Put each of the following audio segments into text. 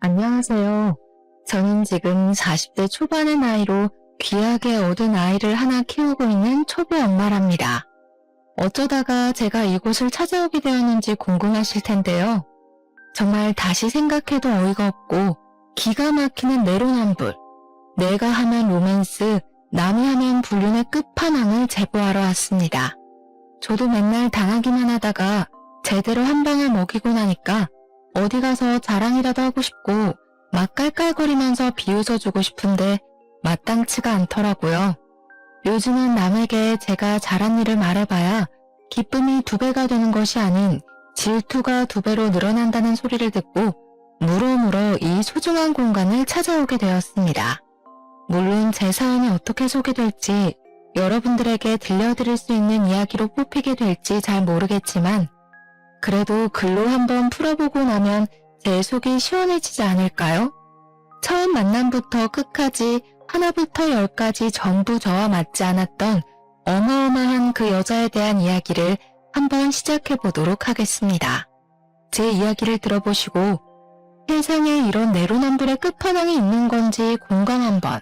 안녕하세요. 저는 지금 40대 초반의 나이로 귀하게 얻은 아이를 하나 키우고 있는 초보 엄마랍니다. 어쩌다가 제가 이곳을 찾아오게 되었는지 궁금하실 텐데요. 정말 다시 생각해도 어이가 없고 기가 막히는 내로남불, 내가 하면 로맨스, 남이 하면 불륜의 끝판왕을 제보하러 왔습니다. 저도 맨날 당하기만 하다가 제대로 한 방을 먹이고 나니까 어디 가서 자랑이라도 하고 싶고 막 깔깔거리면서 비웃어주고 싶은데 마땅치가 않더라고요. 요즘은 남에게 제가 잘한 일을 말해봐야 기쁨이 2배가 되는 것이 아닌 질투가 2배로 늘어난다는 소리를 듣고 물어물어 이 소중한 공간을 찾아오게 되었습니다. 물론 제 사연이 어떻게 소개될지 여러분들에게 들려드릴 수 있는 이야기로 뽑히게 될지 잘 모르겠지만 그래도 글로 한번 풀어보고 나면 제 속이 시원해지지 않을까요? 처음 만남부터 끝까지 하나부터 10까지 전부 저와 맞지 않았던 어마어마한 그 여자에 대한 이야기를 한번 시작해보도록 하겠습니다. 제 이야기를 들어보시고 세상에 이런 내로남불의 끝판왕이 있는 건지 공감 한번,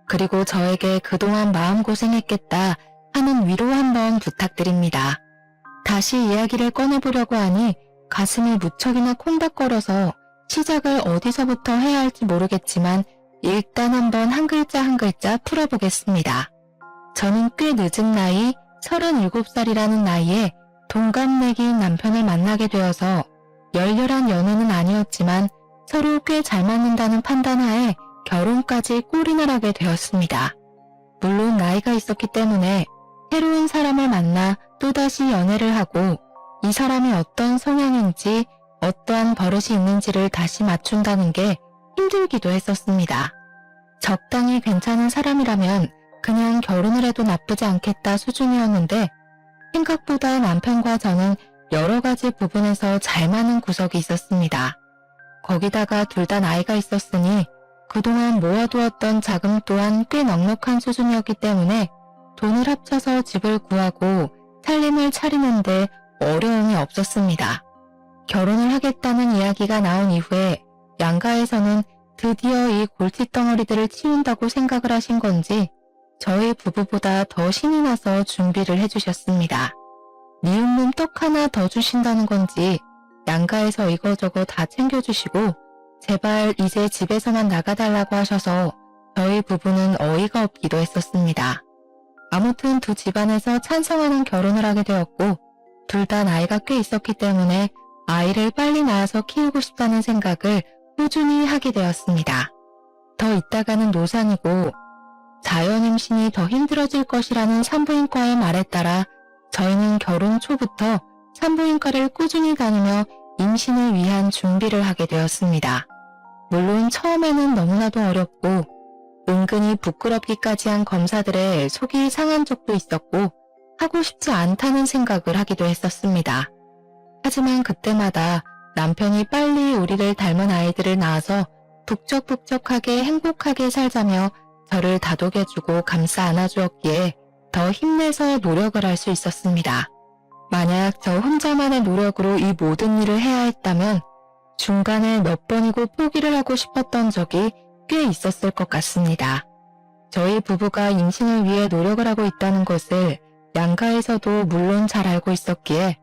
그리고 저에게 그동안 마음고생했겠다 하는 위로 한번 부탁드립니다. 다시 이야기를 꺼내보려고 하니 가슴이 무척이나 콩닥거려서 시작을 어디서부터 해야 할지 모르겠지만 일단 한번 한 글자 한 글자 풀어보겠습니다. 저는 꽤 늦은 나이 37살이라는 나이에 동갑내기인 남편을 만나게 되어서 열렬한 연애는 아니었지만 서로 꽤 잘 맞는다는 판단하에 결혼까지 골인을 하게 되었습니다. 물론 나이가 있었기 때문에 새로운 사람을 만나 또다시 연애를 하고 이 사람이 어떤 성향인지 어떠한 버릇이 있는지를 다시 맞춘다는 게 힘들기도 했었습니다. 적당히 괜찮은 사람이라면 그냥 결혼을 해도 나쁘지 않겠다 수준이었는데 생각보다 남편과 저는 여러 가지 부분에서 잘 맞는 구석이 있었습니다. 거기다가 둘 다 나이가 있었으니 그동안 모아두었던 자금 또한 꽤 넉넉한 수준이었기 때문에 돈을 합쳐서 집을 구하고 살림을 차리는데 어려움이 없었습니다. 결혼을 하겠다는 이야기가 나온 이후에 양가에서는 드디어 이 골칫덩어리들을 치운다고 생각을 하신 건지 저희 부부보다 더 신이 나서 준비를 해주셨습니다. 미웃는 떡 하나 더 주신다는 건지 양가에서 이거저거 다 챙겨주시고 제발 이제 집에서만 나가달라고 하셔서 저희 부부는 어이가 없기도 했었습니다. 아무튼 두 집안에서 찬성하는 결혼을 하게 되었고 둘 다 나이가 꽤 있었기 때문에 아이를 빨리 낳아서 키우고 싶다는 생각을 꾸준히 하게 되었습니다. 더 있다가는 노산이고 자연 임신이 더 힘들어질 것이라는 산부인과의 말에 따라 저희는 결혼 초부터 산부인과를 꾸준히 다니며 임신을 위한 준비를 하게 되었습니다. 물론 처음에는 너무나도 어렵고 은근히 부끄럽기까지 한 검사들의 속이 상한 적도 있었고 하고 싶지 않다는 생각을 하기도 했었습니다. 하지만 그때마다 남편이 빨리 우리를 닮은 아이들을 낳아서 북적북적하게 행복하게 살자며 저를 다독여주고 감싸 안아주었기에 더 힘내서 노력을 할 수 있었습니다. 만약 저 혼자만의 노력으로 이 모든 일을 해야 했다면 중간에 몇 번이고 포기를 하고 싶었던 적이 꽤 있었을 것 같습니다. 저희 부부가 임신을 위해 노력을 하고 있다는 것을 양가에서도 물론 잘 알고 있었기에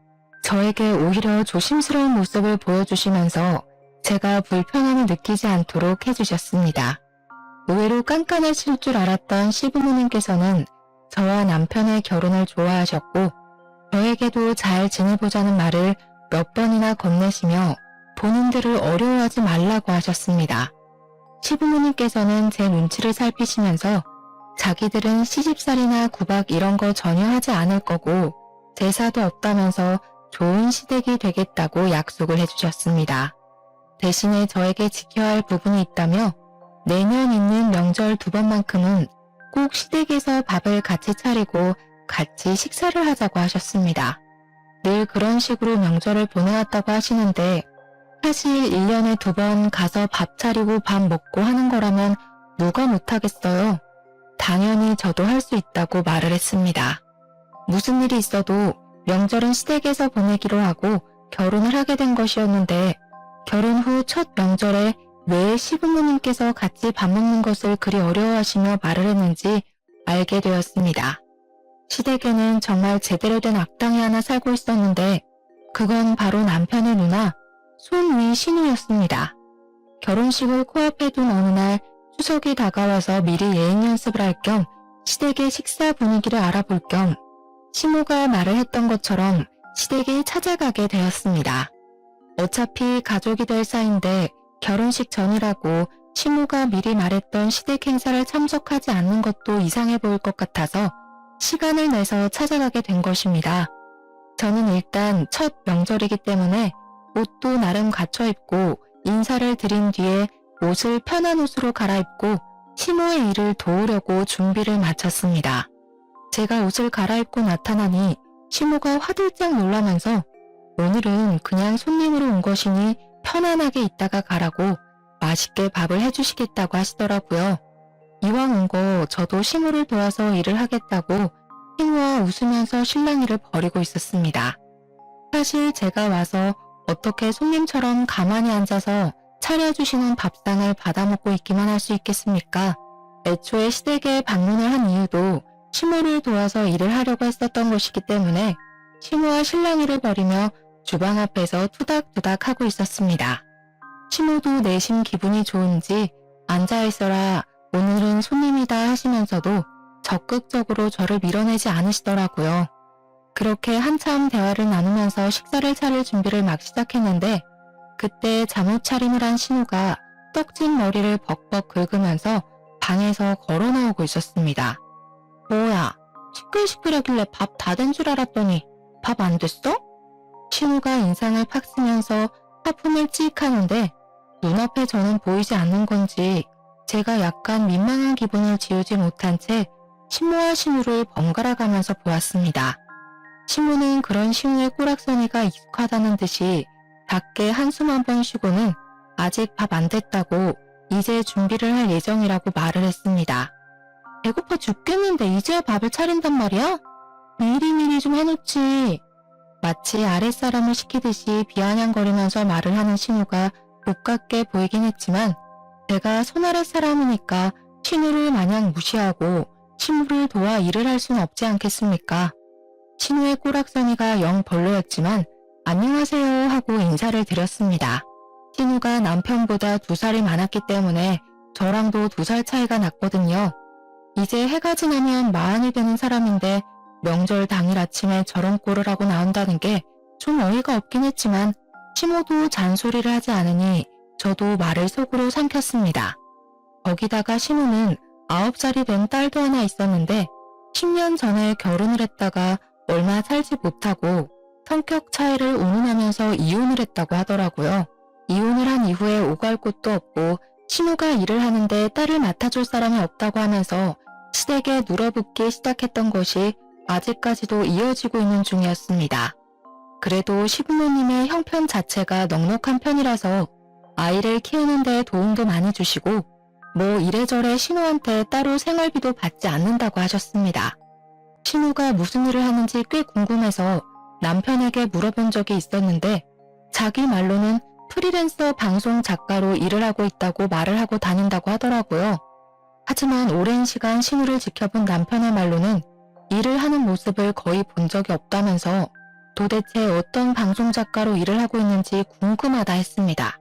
저에게 오히려 조심스러운 모습을 보여주시면서 제가 불편함을 느끼지 않도록 해주셨습니다. 의외로 깐깐하실 줄 알았던 시부모님께서는 저와 남편의 결혼을 좋아하셨고 저에게도 잘 지내보자는 말을 몇 번이나 건네시며 본인들을 어려워하지 말라고 하셨습니다. 시부모님께서는 제 눈치를 살피시면서 자기들은 시집살이나 구박 이런 거 전혀 하지 않을 거고 제사도 없다면서 좋은 시댁이 되겠다고 약속을 해주셨습니다. 대신에 저에게 지켜야 할 부분이 있다며 내년 있는 명절 2번만큼은 꼭 시댁에서 밥을 같이 차리고 같이 식사를 하자고 하셨습니다. 늘 그런 식으로 명절을 보내왔다고 하시는데 사실 1년에 2번 가서 밥 차리고 밥 먹고 하는 거라면 누가 못하겠어요. 당연히 저도 할 수 있다고 말을 했습니다. 무슨 일이 있어도 명절은 시댁에서 보내기로 하고 결혼을 하게 된 것이었는데 결혼 후 첫 명절에 왜 시부모님께서 같이 밥 먹는 것을 그리 어려워하시며 말을 했는지 알게 되었습니다. 시댁에는 정말 제대로 된 악당이 하나 살고 있었는데 그건 바로 남편의 누나 손위 신우였습니다. 결혼식을 코앞에 둔 어느 날 추석이 다가와서 미리 예행 연습을 할 겸 시댁의 식사 분위기를 알아볼 겸 시모가 말을 했던 것처럼 시댁에 찾아가게 되었습니다. 어차피 가족이 될 사이인데 결혼식 전이라고 시모가 미리 말했던 시댁 행사를 참석하지 않는 것도 이상해 보일 것 같아서 시간을 내서 찾아가게 된 것입니다. 저는 일단 첫 명절이기 때문에 옷도 나름 갖춰 입고 인사를 드린 뒤에 옷을 편한 옷으로 갈아입고 시모의 일을 도우려고 준비를 마쳤습니다. 제가 옷을 갈아입고 나타나니 시모가 화들짝 놀라면서 오늘은 그냥 손님으로 온 것이니 편안하게 있다가 가라고 맛있게 밥을 해주시겠다고 하시더라고요. 이왕 온 거 저도 시모를 도와서 일을 하겠다고 시모와 웃으면서 실랑이를 벌이고 있었습니다. 사실 제가 와서 어떻게 손님처럼 가만히 앉아서 차려주시는 밥상을 받아먹고 있기만 할 수 있겠습니까? 애초에 시댁에 방문을 한 이유도 시모를 도와서 일을 하려고 했었던 것이기 때문에 시모와 실랑이를 벌이며 주방 앞에서 투닥투닥 하고 있었습니다. 시모도 내심 기분이 좋은지 앉아있어라 오늘은 손님이다 하시면서도 적극적으로 저를 밀어내지 않으시더라고요. 그렇게 한참 대화를 나누면서 식사를 차릴 준비를 막 시작했는데 그때 잠옷 차림을 한 신우가 떡진 머리를 벅벅 긁으면서 방에서 걸어 나오고 있었습니다. 뭐야, 시끌시끌하길래 밥 다 된 줄 알았더니 밥 안 됐어? 신우가 인상을 팍 쓰면서 하품을 찍 하는데 눈앞에 저는 보이지 않는 건지 제가 약간 민망한 기분을 지우지 못한 채 신모와 신우를 번갈아 가면서 보았습니다. 신우는 그런 신우의 꼬락서니가 익숙하다는 듯이 작게 한숨 한 번 쉬고는 아직 밥 안 됐다고 이제 준비를 할 예정이라고 말을 했습니다. 배고파 죽겠는데 이제야 밥을 차린단 말이야? 미리미리 좀 해놓지. 마치 아랫사람을 시키듯이 비아냥거리면서 말을 하는 신우가 못같게 보이긴 했지만 제가 손아랫 사람이니까 신우를 마냥 무시하고 신우를 도와 일을 할 수는 없지 않겠습니까? 신우의 꼬락서니가 영 별로였지만 안녕하세요 하고 인사를 드렸습니다. 신우가 남편보다 2살이 많았기 때문에 저랑도 2살 차이가 났거든요. 이제 해가 지나면 40이 되는 사람인데 명절 당일 아침에 저런 꼴을 하고 나온다는 게 좀 어이가 없긴 했지만 시모도 잔소리를 하지 않으니 저도 말을 속으로 삼켰습니다. 거기다가 시모는 9살이 된 딸도 하나 있었는데 10년 전에 결혼을 했다가 얼마 살지 못하고 성격 차이를 운운하면서 이혼을 했다고 하더라고요. 이혼을 한 이후에 오갈 곳도 없고 신우가 일을 하는데 딸을 맡아줄 사람이 없다고 하면서 시댁에 눌어붙기 시작했던 것이 아직까지도 이어지고 있는 중이었습니다. 그래도 시부모님의 형편 자체가 넉넉한 편이라서 아이를 키우는 데 도움도 많이 주시고 뭐 이래저래 신우한테 따로 생활비도 받지 않는다고 하셨습니다. 신우가 무슨 일을 하는지 꽤 궁금해서 남편에게 물어본 적이 있었는데 자기 말로는 프리랜서 방송 작가로 일을 하고 있다고 말을 하고 다닌다고 하더라고요. 하지만 오랜 시간 신우를 지켜본 남편의 말로는 일을 하는 모습을 거의 본 적이 없다면서 도대체 어떤 방송 작가로 일을 하고 있는지 궁금하다 했습니다.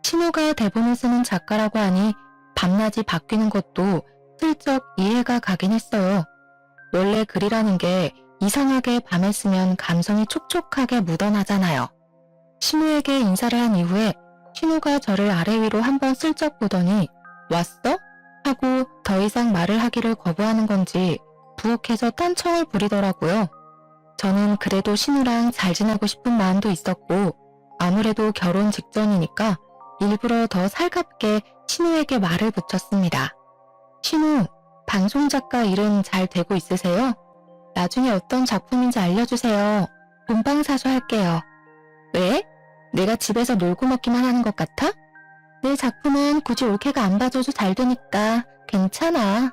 신우가 대본을 쓰는 작가라고 하니 밤낮이 바뀌는 것도 슬쩍 이해가 가긴 했어요. 원래 글이라는 게 이상하게 밤에 쓰면 감성이 촉촉하게 묻어나잖아요. 신우에게 인사를 한 이후에 신우가 저를 아래 위로 한번 슬쩍 보더니 왔어? 하고 더 이상 말을 하기를 거부하는 건지 부엌에서 딴청을 부리더라고요. 저는 그래도 신우랑 잘 지내고 싶은 마음도 있었고 아무래도 결혼 직전이니까 일부러 더 살갑게 신우에게 말을 붙였습니다. 신우, 방송작가 일은 잘 되고 있으세요? 나중에 어떤 작품인지 알려주세요. 본방사수 할게요. 왜? 내가 집에서 놀고 먹기만 하는 것 같아? 내 작품은 굳이 올케가 안 봐줘도 잘 되니까 괜찮아.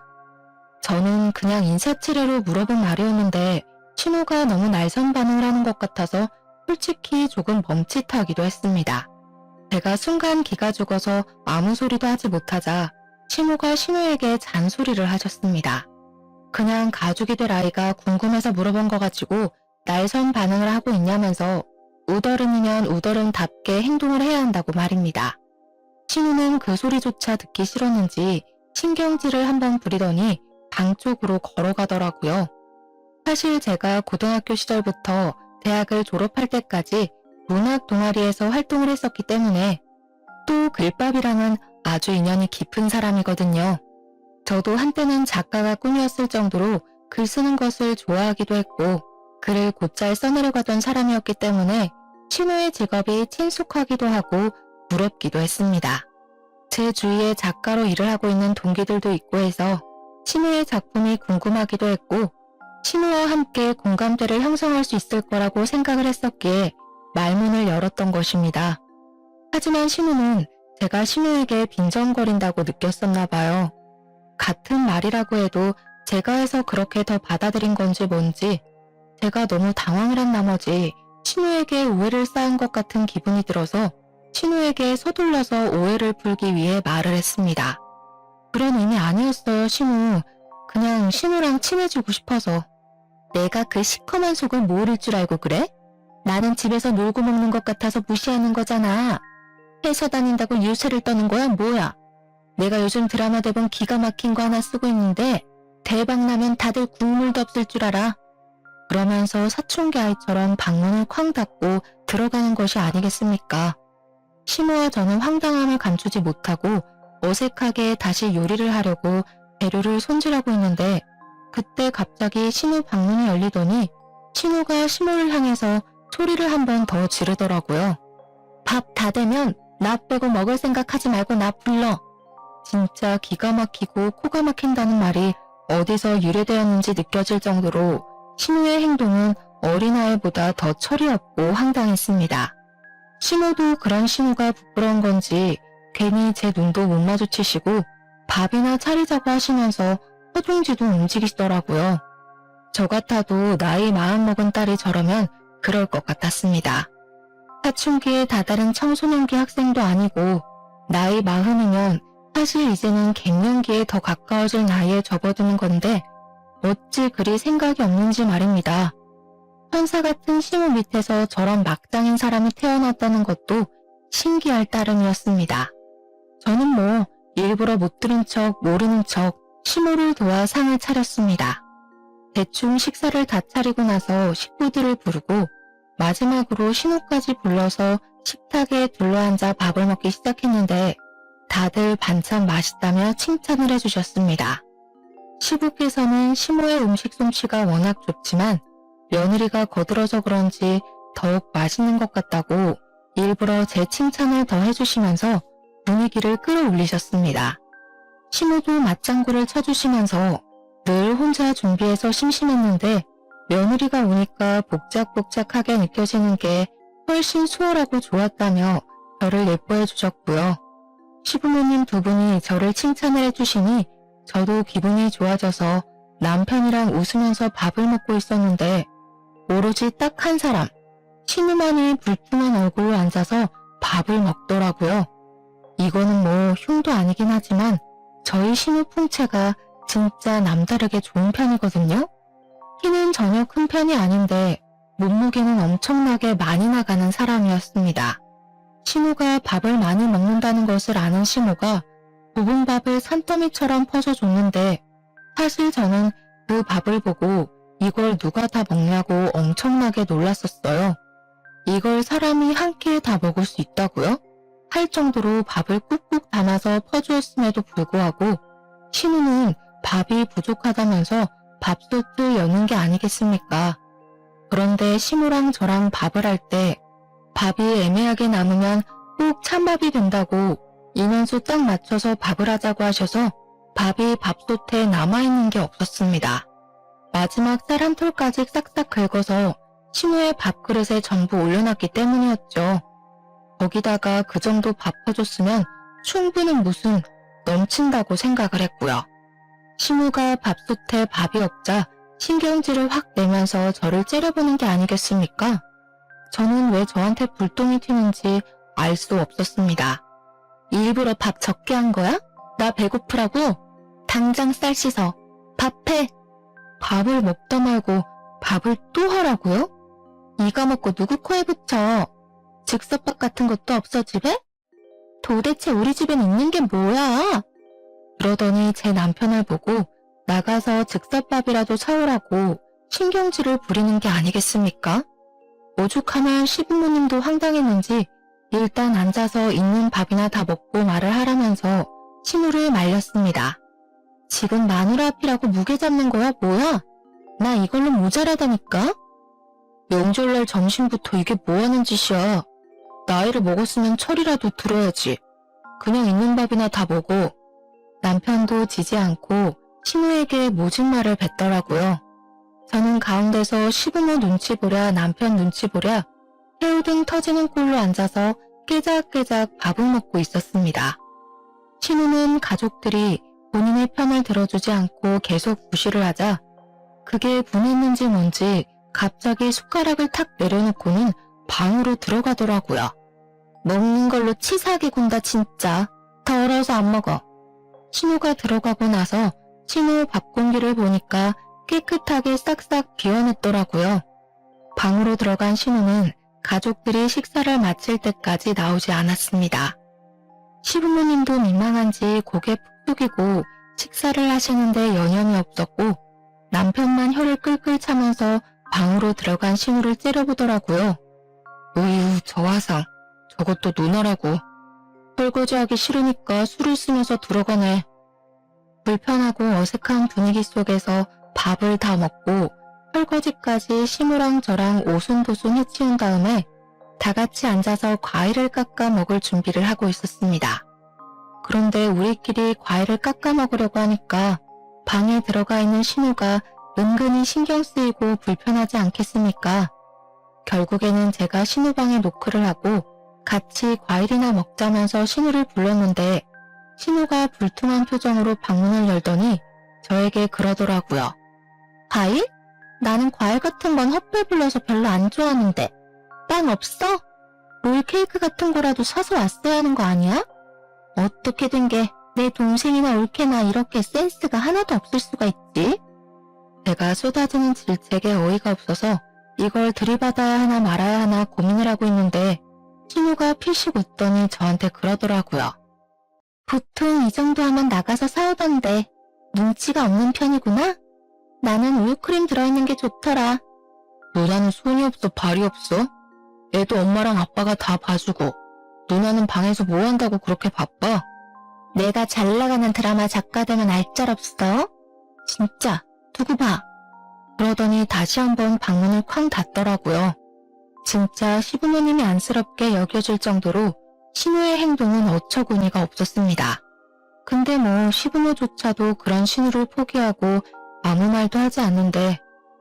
저는 그냥 인사치레로 물어본 말이었는데 신우가 너무 날선 반응을 하는 것 같아서 솔직히 조금 멈칫하기도 했습니다. 제가 순간 기가 죽어서 아무 소리도 하지 못하자 시모가 신우에게 잔소리를 하셨습니다. 그냥 가족이 될 아이가 궁금해서 물어본 거 가지고 날선 반응을 하고 있냐면서 우더른이면 우더른답게 행동을 해야 한다고 말입니다. 신우는 그 소리조차 듣기 싫었는지 신경질을 한번 부리더니 방 쪽으로 걸어가더라고요. 사실 제가 고등학교 시절부터 대학을 졸업할 때까지 문학 동아리에서 활동을 했었기 때문에 또 글밥이랑은 아주 인연이 깊은 사람이거든요. 저도 한때는 작가가 꿈이었을 정도로 글 쓰는 것을 좋아하기도 했고 글을 곧잘 써내려가던 사람이었기 때문에 신우의 직업이 친숙하기도 하고 부럽기도 했습니다. 제 주위에 작가로 일을 하고 있는 동기들도 있고 해서 신우의 작품이 궁금하기도 했고 신우와 함께 공감대를 형성할 수 있을 거라고 생각을 했었기에 말문을 열었던 것입니다. 하지만 신우는 제가 신우에게 빈정거린다고 느꼈었나 봐요. 같은 말이라고 해도 제가 해서 그렇게 더 받아들인 건지 뭔지 제가 너무 당황을 한 나머지 신우에게 오해를 쌓은 것 같은 기분이 들어서 신우에게 서둘러서 오해를 풀기 위해 말을 했습니다. 그런 의미 아니었어요, 신우. 그냥 신우랑 친해지고 싶어서. 내가 그 시커먼 속을 모를 줄 알고 그래? 나는 집에서 놀고 먹는 것 같아서 무시하는 거잖아. 회사 다닌다고 유세를 떠는 거야, 뭐야? 내가 요즘 드라마 대본 기가 막힌 거 하나 쓰고 있는데 대박 나면 다들 국물도 없을 줄 알아. 그러면서 사춘기 아이처럼 방문을 쾅 닫고 들어가는 것이 아니겠습니까? 시모와 저는 황당함을 감추지 못하고 어색하게 다시 요리를 하려고 재료를 손질하고 있는데 그때 갑자기 신우 방문이 열리더니 신우가 시모를 향해서 소리를 한 번 더 지르더라고요. 밥 다 되면 나 빼고 먹을 생각하지 말고 나 불러. 진짜 기가 막히고 코가 막힌다는 말이 어디서 유래되었는지 느껴질 정도로 신우의 행동은 어린아이보다 더 철이 없고 황당했습니다. 신우도 그런 신우가 부끄러운 건지 괜히 제 눈도 못 마주치시고 밥이나 차리자고 하시면서 허둥지둥 움직이시더라고요. 저 같아도 나이 마음 먹은 딸이 저러면 그럴 것 같았습니다. 사춘기에 다다른 청소년기 학생도 아니고 나이 40이면 사실 이제는 갱년기에 더 가까워질 나이에 접어드는 건데 어찌 그리 생각이 없는지 말입니다. 천사 같은 시모 밑에서 저런 막장인 사람이 태어났다는 것도 신기할 따름이었습니다. 저는 뭐 일부러 못 들은 척 모르는 척 시모를 도와 상을 차렸습니다. 대충 식사를 다 차리고 나서 식구들을 부르고 마지막으로 신우까지 불러서 식탁에 둘러앉아 밥을 먹기 시작했는데 다들 반찬 맛있다며 칭찬을 해주셨습니다. 시부께서는 시모의 음식 솜씨가 워낙 좋지만 며느리가 거들어서 그런지 더욱 맛있는 것 같다고 일부러 제 칭찬을 더 해주시면서 분위기를 끌어올리셨습니다. 시모도 맞장구를 쳐주시면서 늘 혼자 준비해서 심심했는데 며느리가 오니까 복작복작하게 느껴지는 게 훨씬 수월하고 좋았다며 저를 예뻐해 주셨고요. 시부모님 두 분이 저를 칭찬을 해주시니 저도 기분이 좋아져서 남편이랑 웃으면서 밥을 먹고 있었는데 오로지 딱 한 사람, 신우만이 불퉁한 얼굴로 앉아서 밥을 먹더라고요. 이거는 뭐 흉도 아니긴 하지만 저희 신우 풍채가 진짜 남다르게 좋은 편이거든요. 키는 전혀 큰 편이 아닌데 몸무게는 엄청나게 많이 나가는 사람이었습니다. 신우가 밥을 많이 먹는다는 것을 아는 시모가 볶음밥을 산더미처럼 퍼서 줬는데 사실 저는 그 밥을 보고 이걸 누가 다 먹냐고 엄청나게 놀랐었어요. 이걸 사람이 한 끼에 다 먹을 수 있다고요? 할 정도로 밥을 꾹꾹 담아서 퍼주었음에도 불구하고 신우는 밥이 부족하다면서 밥솥을 여는 게 아니겠습니까? 그런데 시모랑 저랑 밥을 할 때 밥이 애매하게 남으면 꼭 찬밥이 된다고 인원수 딱 맞춰서 밥을 하자고 하셔서 밥이 밥솥에 남아있는 게 없었습니다. 마지막 쌀 한 톨까지 싹싹 긁어서 신우의 밥그릇에 전부 올려놨기 때문이었죠. 거기다가 그 정도 밥 퍼줬으면 충분히 무슨 넘친다고 생각을 했고요. 신우가 밥솥에 밥이 없자 신경질을 확 내면서 저를 째려보는 게 아니겠습니까? 저는 왜 저한테 불똥이 튀는지 알 수 없었습니다. 일부러 밥 적게 한 거야? 나 배고프라고? 당장 쌀 씻어. 밥해. 밥을 먹다 말고 밥을 또 하라고요? 이가 먹고 누구 코에 붙여. 즉석밥 같은 것도 없어 집에? 도대체 우리 집엔 있는 게 뭐야? 그러더니 제 남편을 보고 나가서 즉석밥이라도 사오라고 신경질을 부리는 게 아니겠습니까? 오죽하면 시부모님도 황당했는지 일단 앉아서 있는 밥이나 다 먹고 말을 하라면서 신우를 말렸습니다. 지금 마누라 앞이라고 무게 잡는 거야 뭐야? 나 이걸로 모자라다니까? 명절날 점심부터 이게 뭐하는 짓이야? 나이를 먹었으면 철이라도 들어야지. 그냥 있는 밥이나 다 먹어. 남편도 지지 않고 신우에게 모진 말을 뱉더라고요. 저는 가운데서 시부모 눈치 보랴 남편 눈치 보랴 새우등 터지는 꼴로 앉아서 깨작깨작 밥을 먹고 있었습니다. 신우는 가족들이 본인의 편을 들어주지 않고 계속 무시를 하자 그게 분했는지 뭔지 갑자기 숟가락을 탁 내려놓고는 방으로 들어가더라고요. 먹는 걸로 치사하게 군다 진짜. 더러워서 안 먹어. 신우가 들어가고 나서 신우 밥 공기를 보니까 깨끗하게 싹싹 비워냈더라고요. 방으로 들어간 신우는 가족들이 식사를 마칠 때까지 나오지 않았습니다. 시부모님도 민망한지 고개 푹 숙이고 식사를 하시는데 여념이 없었고 남편만 혀를 끌끌 차면서 방으로 들어간 신우를 째려보더라고요. 어휴 저 화상 저것도 누나라고. 설거지하기 싫으니까 술을 쓰면서 들어가네. 불편하고 어색한 분위기 속에서 밥을 다 먹고 설거지까지 시무랑 저랑 오순도순 해치운 다음에 다 같이 앉아서 과일을 깎아 먹을 준비를 하고 있었습니다. 그런데 우리끼리 과일을 깎아 먹으려고 하니까 방에 들어가 있는 신우가 은근히 신경 쓰이고 불편하지 않겠습니까? 결국에는 제가 신우 방에 노크를 하고 같이 과일이나 먹자면서 신우를 불렀는데 신우가 불퉁한 표정으로 방문을 열더니 저에게 그러더라고요. 과일? 나는 과일 같은 건 헛배불러서 별로 안 좋아하는데 빵 없어? 롤 케이크 같은 거라도 사서 왔어야 하는 거 아니야? 어떻게 된 게 내 동생이나 올케나 이렇게 센스가 하나도 없을 수가 있지? 제가 쏟아지는 질책에 어이가 없어서 이걸 들이받아야 하나 말아야 하나 고민을 하고 있는데 신우가 피식 웃더니 저한테 그러더라고요. 보통 이 정도 하면 나가서 사오던데 눈치가 없는 편이구나? 나는 우유크림 들어있는 게 좋더라. 누나는 손이 없어 발이 없어? 애도 엄마랑 아빠가 다 봐주고 누나는 방에서 뭐 한다고 그렇게 바빠? 내가 잘 나가는 드라마 작가 되면 알짤없어? 진짜 두고 봐. 그러더니 다시 한번 방문을 쾅 닫더라고요. 진짜 시부모님이 안쓰럽게 여겨질 정도로 신우의 행동은 어처구니가 없었습니다. 근데 뭐 시부모조차도 그런 신우를 포기하고 아무 말도 하지 않는데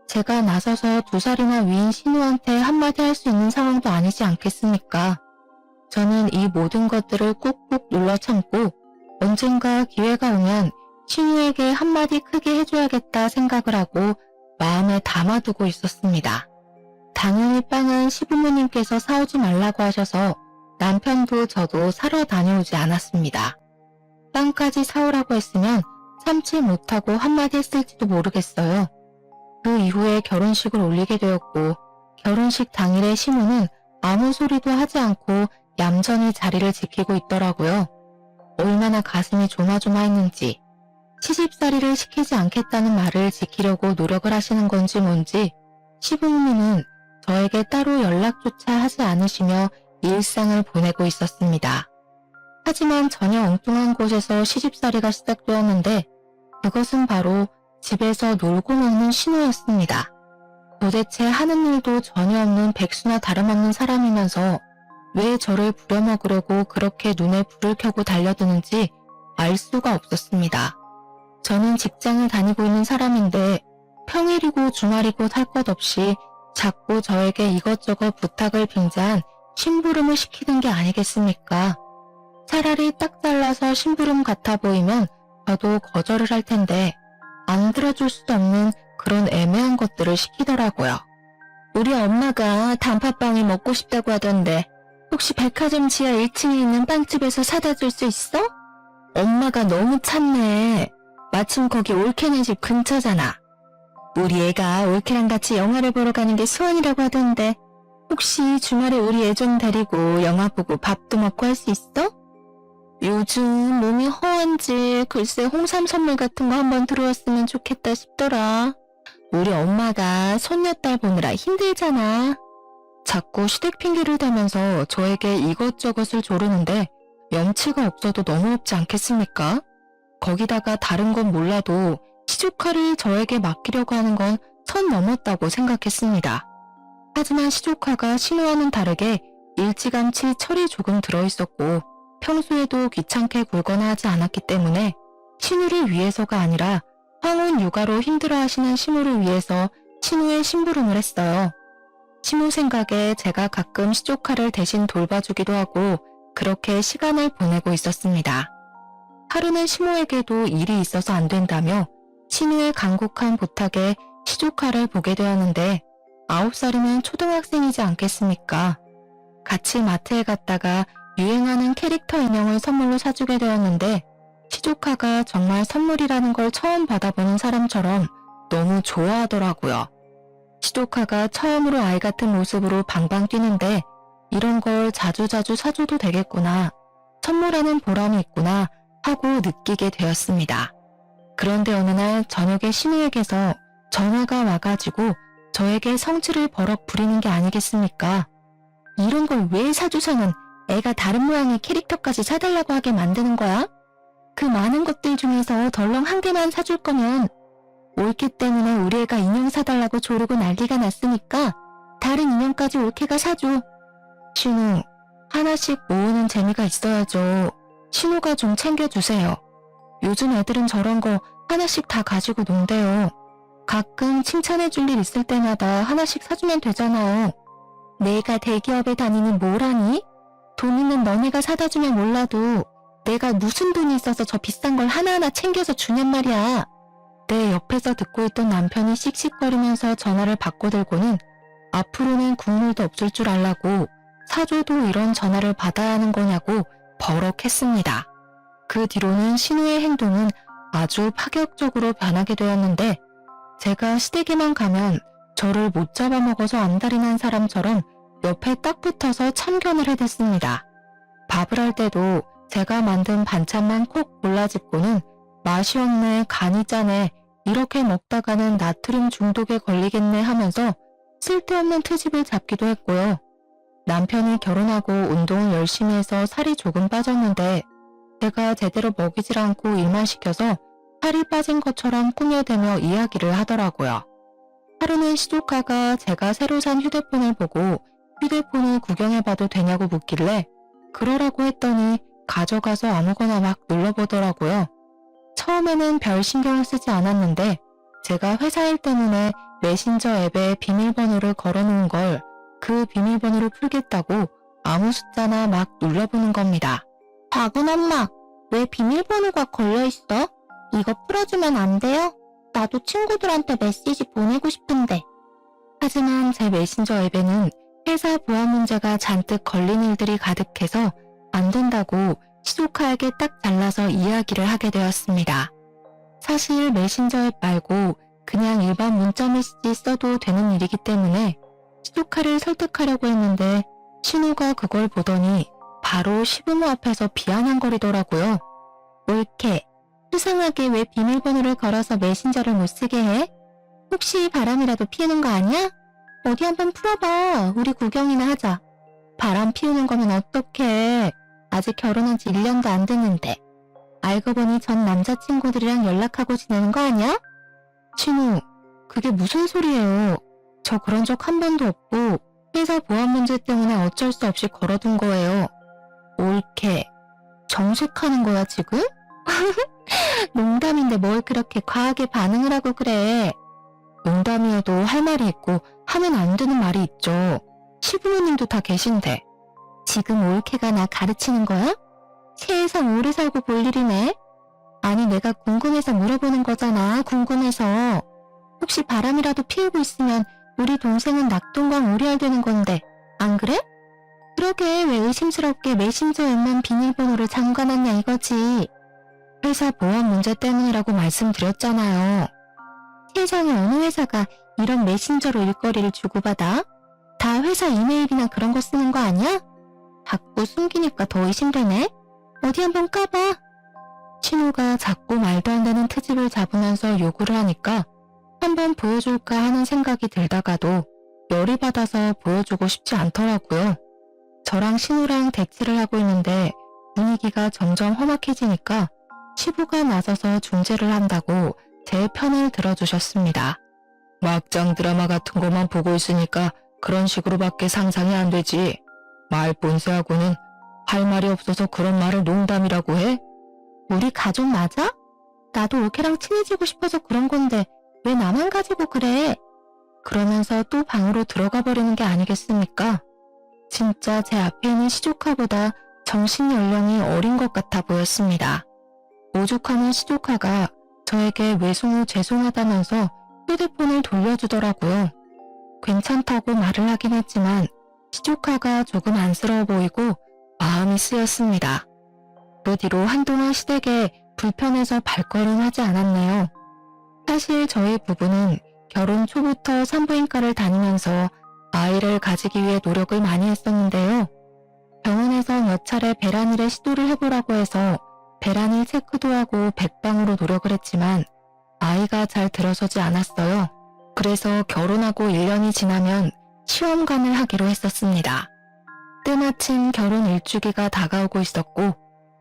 제가 나서서 2살이나 위인 신우한테 한마디 할 수 있는 상황도 아니지 않겠습니까? 저는 이 모든 것들을 꾹꾹 눌러 참고 언젠가 기회가 오면 신우에게 한마디 크게 해줘야겠다 생각을 하고 마음에 담아두고 있었습니다. 당연히 빵은 시부모님께서 사오지 말라고 하셔서 남편도 저도 사러 다녀오지 않았습니다. 빵까지 사오라고 했으면 참지 못하고 한마디 했을지도 모르겠어요. 그 이후에 결혼식을 올리게 되었고 결혼식 당일에 신우는 아무 소리도 하지 않고 얌전히 자리를 지키고 있더라고요. 얼마나 가슴이 조마조마했는지 시집살이를 시키지 않겠다는 말을 지키려고 노력을 하시는 건지 뭔지 시부모님은 저에게 따로 연락조차 하지 않으시며 일상을 보내고 있었습니다. 하지만 전혀 엉뚱한 곳에서 시집살이가 시작되었는데 그것은 바로 집에서 놀고 먹는 신우였습니다. 도대체 하는 일도 전혀 없는 백수나 다름없는 사람이면서 왜 저를 부려먹으려고 그렇게 눈에 불을 켜고 달려드는지 알 수가 없었습니다. 저는 직장을 다니고 있는 사람인데 평일이고 주말이고 할 것 없이 자꾸 저에게 이것저것 부탁을 빙자한 심부름을 시키는 게 아니겠습니까? 차라리 딱 잘라서 심부름 같아 보이면 저도 거절을 할 텐데 안 들어줄 수도 없는 그런 애매한 것들을 시키더라고요. 우리 엄마가 단팥빵이 먹고 싶다고 하던데 혹시 백화점 지하 1층에 있는 빵집에서 사다 줄 수 있어? 엄마가 너무 찾네. 마침 거기 올케네 집 근처잖아. 우리 애가 올케랑 같이 영화를 보러 가는 게 소원이라고 하던데 혹시 주말에 우리 애 좀 데리고 영화 보고 밥도 먹고 할 수 있어? 요즘 몸이 허한지 글쎄 홍삼 선물 같은 거 한번 들어왔으면 좋겠다 싶더라. 우리 엄마가 손녀딸 보느라 힘들잖아. 자꾸 시댁 핑계를 대면서 저에게 이것저것을 조르는데 염치가 없어도 너무 없지 않겠습니까? 거기다가 다른 건 몰라도 시조카를 저에게 맡기려고 하는 건 선 넘었다고 생각했습니다. 하지만 시조카가 신우와는 다르게 일찌감치 철이 조금 들어있었고 평소에도 귀찮게 굴거나 하지 않았기 때문에 신우를 위해서가 아니라 황혼 육아로 힘들어하시는 시모를 위해서 신우의 심부름을 했어요. 시모 생각에 제가 가끔 시조카를 대신 돌봐주기도 하고 그렇게 시간을 보내고 있었습니다. 하루는 시모에게도 일이 있어서 안 된다며 신우의 간곡한 부탁에 시조카를 보게 되었는데 9살이면 초등학생이지 않겠습니까? 같이 마트에 갔다가 유행하는 캐릭터 인형을 선물로 사주게 되었는데 시조카가 정말 선물이라는 걸 처음 받아보는 사람처럼 너무 좋아하더라고요. 시조카가 처음으로 아이 같은 모습으로 방방 뛰는데 이런 걸 자주자주 사줘도 되겠구나, 선물하는 보람이 있구나 하고 느끼게 되었습니다. 그런데 어느 날 저녁에 신우에게서 전화가 와가지고 저에게 성질을 버럭 부리는 게 아니겠습니까? 이런 걸 왜 사줘서는 애가 다른 모양의 캐릭터까지 사달라고 하게 만드는 거야? 그 많은 것들 중에서 덜렁 한 개만 사줄 거면 올케 때문에 우리 애가 인형 사달라고 조르고 난리가 났으니까 다른 인형까지 올케가 사줘. 신우, 하나씩 모으는 재미가 있어야죠. 신우가 좀 챙겨주세요. 요즘 애들은 저런 거 하나씩 다 가지고 논대요. 가끔 칭찬해줄 일 있을 때마다 하나씩 사주면 되잖아요. 내가 대기업에 다니는 뭐라니? 돈 있는 너네가 사다 주면 몰라도 내가 무슨 돈이 있어서 저 비싼 걸 하나하나 챙겨서 주냔 말이야. 내 옆에서 듣고 있던 남편이 씩씩거리면서 전화를 바꿔들고는 앞으로는 국물도 없을 줄 알라고 사줘도 이런 전화를 받아야 하는 거냐고 버럭했습니다. 그 뒤로는 신우의 행동은 아주 파격적으로 변하게 되었는데 제가 시댁에만 가면 저를 못 잡아먹어서 안달이 난 사람처럼 옆에 딱 붙어서 참견을 해댔습니다. 밥을 할 때도 제가 만든 반찬만 콕 골라집고는 맛이 없네, 간이 짜네, 이렇게 먹다가는 나트륨 중독에 걸리겠네 하면서 쓸데없는 트집을 잡기도 했고요. 남편이 결혼하고 운동을 열심히 해서 살이 조금 빠졌는데 제가 제대로 먹이질 않고 일만 시켜서 살이 빠진 것처럼 꾸며대며 이야기를 하더라고요. 하루는 시조카가 제가 새로 산 휴대폰을 보고 휴대폰을 구경해봐도 되냐고 묻길래 그러라고 했더니 가져가서 아무거나 막 눌러보더라고요. 처음에는 별 신경을 쓰지 않았는데 제가 회사 일 때문에 메신저 앱에 비밀번호를 걸어놓은 걸 그 비밀번호를 풀겠다고 아무 숫자나 막 눌러보는 겁니다. 작은 엄마, 왜 비밀번호가 걸려있어? 이거 풀어주면 안 돼요? 나도 친구들한테 메시지 보내고 싶은데. 하지만 제 메신저 앱에는 회사 보안 문제가 잔뜩 걸린 일들이 가득해서 안 된다고 시조카에게 딱 잘라서 이야기를 하게 되었습니다. 사실 메신저 앱 말고 그냥 일반 문자 메시지 써도 되는 일이기 때문에 시조카를 설득하려고 했는데 신우가 그걸 보더니 바로 시부모 앞에서 비아냥거리더라고요. 올케, 수상하게 왜 비밀번호를 걸어서 메신저를 못 쓰게 해? 혹시 바람이라도 피우는 거 아니야? 어디 한번 풀어봐. 우리 구경이나 하자. 바람 피우는 거면 어떡해. 아직 결혼한 지 1년도 안 됐는데. 알고 보니 전 남자친구들이랑 연락하고 지내는 거 아니야? 신우, 그게 무슨 소리예요. 저 그런 적 한 번도 없고 회사 보안 문제 때문에 어쩔 수 없이 걸어둔 거예요. 올케, 정색하는 거야 지금? 농담인데 뭘 그렇게 과하게 반응을 하고 그래. 농담이어도 할 말이 있고 하면 안 되는 말이 있죠. 시부모님도 다 계신데. 지금 올케가 나 가르치는 거야? 세상 오래 살고 볼 일이네. 아니 내가 궁금해서 물어보는 거잖아. 궁금해서. 혹시 바람이라도 피우고 있으면 우리 동생은 낙동강 오리알 되는 건데 안 그래? 그러게 왜 의심스럽게 메신저에만 비밀번호를 잠가놨냐 이거지. 회사 보안 문제 때문이라고 말씀드렸잖아요. 세상에 어느 회사가 이런 메신저로 일거리를 주고받아? 다 회사 이메일이나 그런 거 쓰는 거 아니야? 자꾸 숨기니까 더 의심되네. 어디 한번 까봐. 신우가 자꾸 말도 안 되는 트집을 잡으면서 요구를 하니까 한번 보여줄까 하는 생각이 들다가도 열이 받아서 보여주고 싶지 않더라고요. 저랑 신우랑 대치를 하고 있는데 분위기가 점점 험악해지니까 시부가 나서서 중재를 한다고 제 편을 들어주셨습니다. 막장 드라마 같은 것만 보고 있으니까 그런 식으로밖에 상상이 안 되지. 말 본세하고는 할 말이 없어서 그런 말을 농담이라고 해? 우리 가족 맞아? 나도 올케랑 친해지고 싶어서 그런 건데 왜 나만 가지고 그래? 그러면서 또 방으로 들어가 버리는 게 아니겠습니까? 진짜 제 앞에 있는 시조카보다 정신 연령이 어린 것 같아 보였습니다. 오죽하면 시조카가 저에게 외숙 후 죄송하다면서 휴대폰을 돌려주더라고요. 괜찮다고 말을 하긴 했지만 시조카가 조금 안쓰러워 보이고 마음이 쓰였습니다. 그 뒤로 한동안 시댁에 불편해서 발걸음하지 않았네요. 사실 저희 부부는 결혼 초부터 산부인과를 다니면서 아이를 가지기 위해 노력을 많이 했었는데요. 병원에서 몇 차례 배란일에 시도를 해보라고 해서 배란일 체크도 하고 백방으로 노력을 했지만 아이가 잘 들어서지 않았어요. 그래서 결혼하고 1년이 지나면 시험관을 하기로 했었습니다. 때마침 결혼 일주기가 다가오고 있었고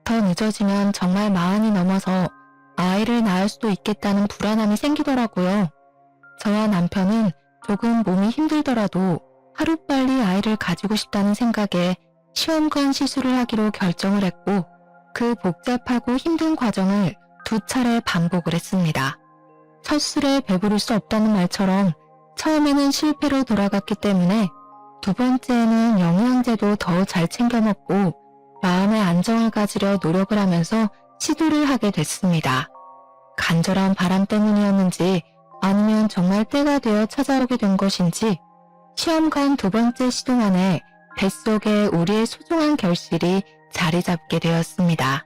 더 늦어지면 정말 마흔이 넘어서 아이를 낳을 수도 있겠다는 불안함이 생기더라고요. 저와 남편은 조금 몸이 힘들더라도 하루빨리 아이를 가지고 싶다는 생각에 시험관 시술을 하기로 결정을 했고 그 복잡하고 힘든 과정을 2차례 반복을 했습니다. 첫 술에 배부를 수 없다는 말처럼 처음에는 실패로 돌아갔기 때문에 두 번째에는 영양제도 더 잘 챙겨 먹고 마음의 안정을 가지려 노력을 하면서 시도를 하게 됐습니다. 간절한 바람 때문이었는지 아니면 정말 때가 되어 찾아오게 된 것인지 시험관 2번째 시동안에 뱃속에 우리의 소중한 결실이 자리 잡게 되었습니다.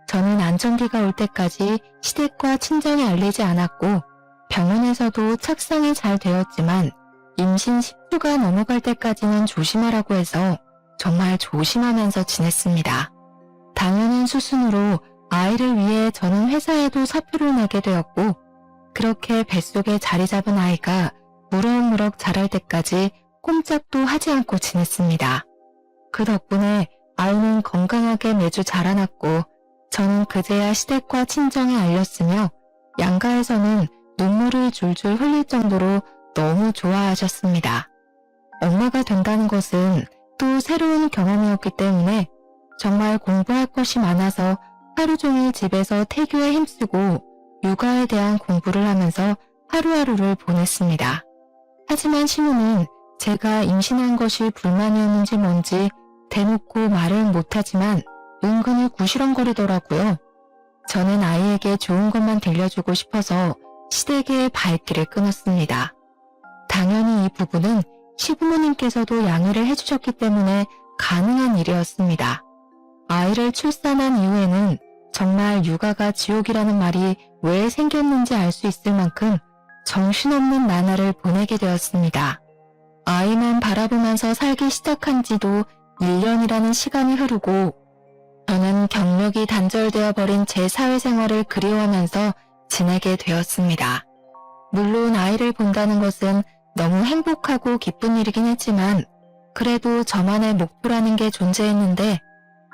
저는 안정기가 올 때까지 시댁과 친정에 알리지 않았고 병원에서도 착상이 잘 되었지만 임신 10주가 넘어갈 때까지는 조심하라고 해서 정말 조심하면서 지냈습니다. 당연한 수순으로 아이를 위해 저는 회사에도 사표를 내게 되었고 그렇게 뱃속에 자리 잡은 아이가 무럭무럭 자랄 때까지 꼼짝도 하지 않고 지냈습니다. 그 덕분에 아이는 건강하게 매주 자라났고 저는 그제야 시댁과 친정에 알렸으며 양가에서는 눈물을 줄줄 흘릴 정도로 너무 좋아하셨습니다. 엄마가 된다는 것은 또 새로운 경험이었기 때문에 정말 공부할 것이 많아서 하루 종일 집에서 태교에 힘쓰고 육아에 대한 공부를 하면서 하루하루를 보냈습니다. 하지만 신우는 제가 임신한 것이 불만이었는지 뭔지 대놓고 말을 못하지만 은근히 구시렁거리더라고요. 저는 아이에게 좋은 것만 들려주고 싶어서 시댁의 발길을 끊었습니다. 당연히 이 부분은 시부모님께서도 양해를 해주셨기 때문에 가능한 일이었습니다. 아이를 출산한 이후에는 정말 육아가 지옥이라는 말이 왜 생겼는지 알 수 있을 만큼 정신없는 나날을 보내게 되었습니다. 아이만 바라보면서 살기 시작한 지도 1년이라는 시간이 흐르고 저는 경력이 단절되어 버린 제 사회생활을 그리워하면서 지내게 되었습니다. 물론 아이를 본다는 것은 너무 행복하고 기쁜 일이긴 했지만 그래도 저만의 목표라는 게 존재했는데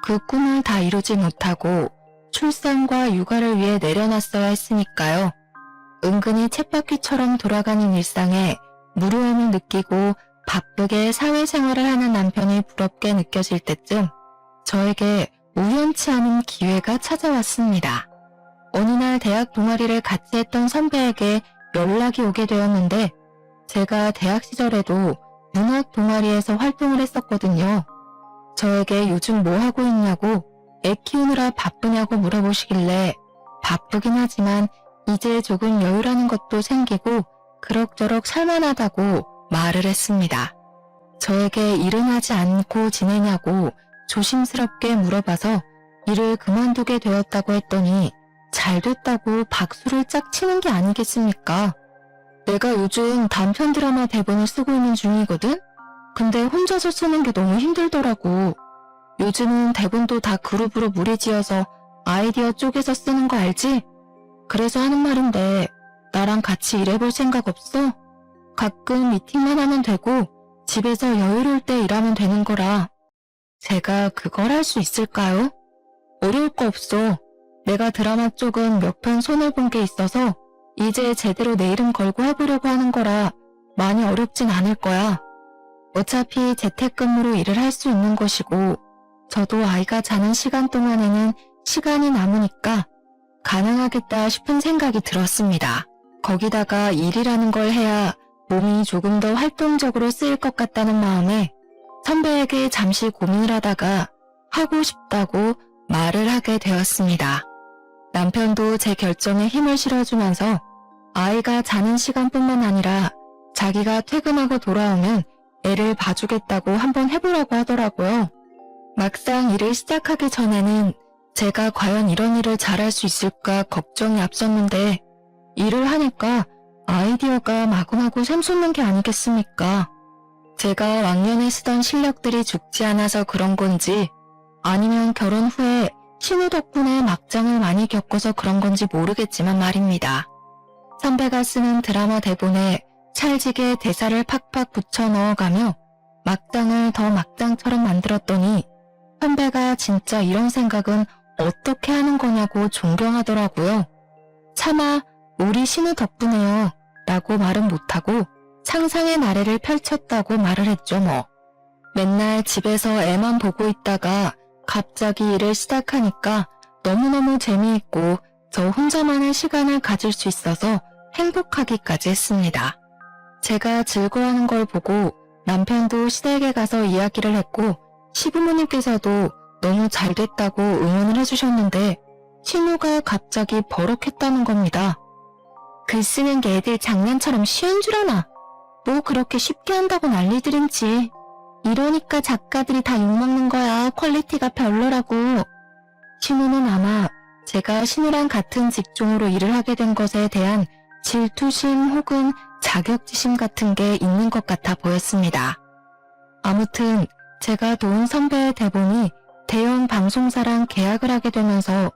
그 꿈을 다 이루지 못하고 출산과 육아를 위해 내려놨어야 했으니까요. 은근히 쳇바퀴처럼 돌아가는 일상에 무료함을 느끼고 바쁘게 사회생활을 하는 남편이 부럽게 느껴질 때쯤 저에게 우연치 않은 기회가 찾아왔습니다. 어느 날 대학 동아리를 같이 했던 선배에게 연락이 오게 되었는데 제가 대학 시절에도 문학 동아리에서 활동을 했었거든요. 저에게 요즘 뭐 하고 있냐고 애 키우느라 바쁘냐고 물어보시길래 바쁘긴 하지만 이제 조금 여유라는 것도 생기고 그럭저럭 살만하다고 말을 했습니다. 저에게 일은 하지 않고 지내냐고 조심스럽게 물어봐서 일을 그만두게 되었다고 했더니 잘 됐다고 박수를 짝 치는 게 아니겠습니까? 내가 요즘 단편 드라마 대본을 쓰고 있는 중이거든? 근데 혼자서 쓰는 게 너무 힘들더라고. 요즘은 대본도 다 그룹으로 무리지어서 아이디어 쪼개서 쓰는 거 알지? 그래서 하는 말인데 나랑 같이 일해볼 생각 없어? 가끔 미팅만 하면 되고 집에서 여유로울 때 일하면 되는 거라. 제가 그걸 할 수 있을까요? 어려울 거 없어. 내가 드라마 쪽은 몇 편 손을 본 게 있어서 이제 제대로 내 이름 걸고 해보려고 하는 거라 많이 어렵진 않을 거야. 어차피 재택근무로 일을 할 수 있는 것이고 저도 아이가 자는 시간 동안에는 시간이 남으니까 가능하겠다 싶은 생각이 들었습니다. 거기다가 일이라는 걸 해야 몸이 조금 더 활동적으로 쓰일 것 같다는 마음에 선배에게 잠시 고민을 하다가 하고 싶다고 말을 하게 되었습니다. 남편도 제 결정에 힘을 실어주면서 아이가 자는 시간뿐만 아니라 자기가 퇴근하고 돌아오면 애를 봐주겠다고 한번 해보라고 하더라고요. 막상 일을 시작하기 전에는 제가 과연 이런 일을 잘할 수 있을까 걱정이 앞섰는데 일을 하니까 아이디어가 마구마구 샘솟는 게 아니겠습니까? 제가 왕년에 쓰던 실력들이 죽지 않아서 그런 건지 아니면 결혼 후에 신우 덕분에 막장을 많이 겪어서 그런 건지 모르겠지만 말입니다. 선배가 쓰는 드라마 대본에 찰지게 대사를 팍팍 붙여 넣어가며 막장을 더 막장처럼 만들었더니 선배가 진짜 이런 생각은 어떻게 하는 거냐고 존경하더라고요. 차마 우리 신우 덕분에요 라고 말은 못하고 상상의 나래를 펼쳤다고 말을 했죠 뭐. 맨날 집에서 애만 보고 있다가 갑자기 일을 시작하니까 너무너무 재미있고 저 혼자만의 시간을 가질 수 있어서 행복하기까지 했습니다. 제가 즐거워하는 걸 보고 남편도 시댁에 가서 이야기를 했고 시부모님께서도 너무 잘 됐다고 응원을 해주셨는데 신우가 갑자기 버럭했다는 겁니다. 글 쓰는 게 애들 장난처럼 쉬운 줄 아나? 뭐 그렇게 쉽게 한다고 난리들인지. 이러니까 작가들이 다 욕먹는 거야. 퀄리티가 별로라고. 신우는 아마 제가 신우랑 같은 직종으로 일을 하게 된 것에 대한 질투심 혹은 자격지심 같은 게 있는 것 같아 보였습니다. 아무튼 제가 도운 선배의 대본이 대형 방송사랑 계약을 하게 되면서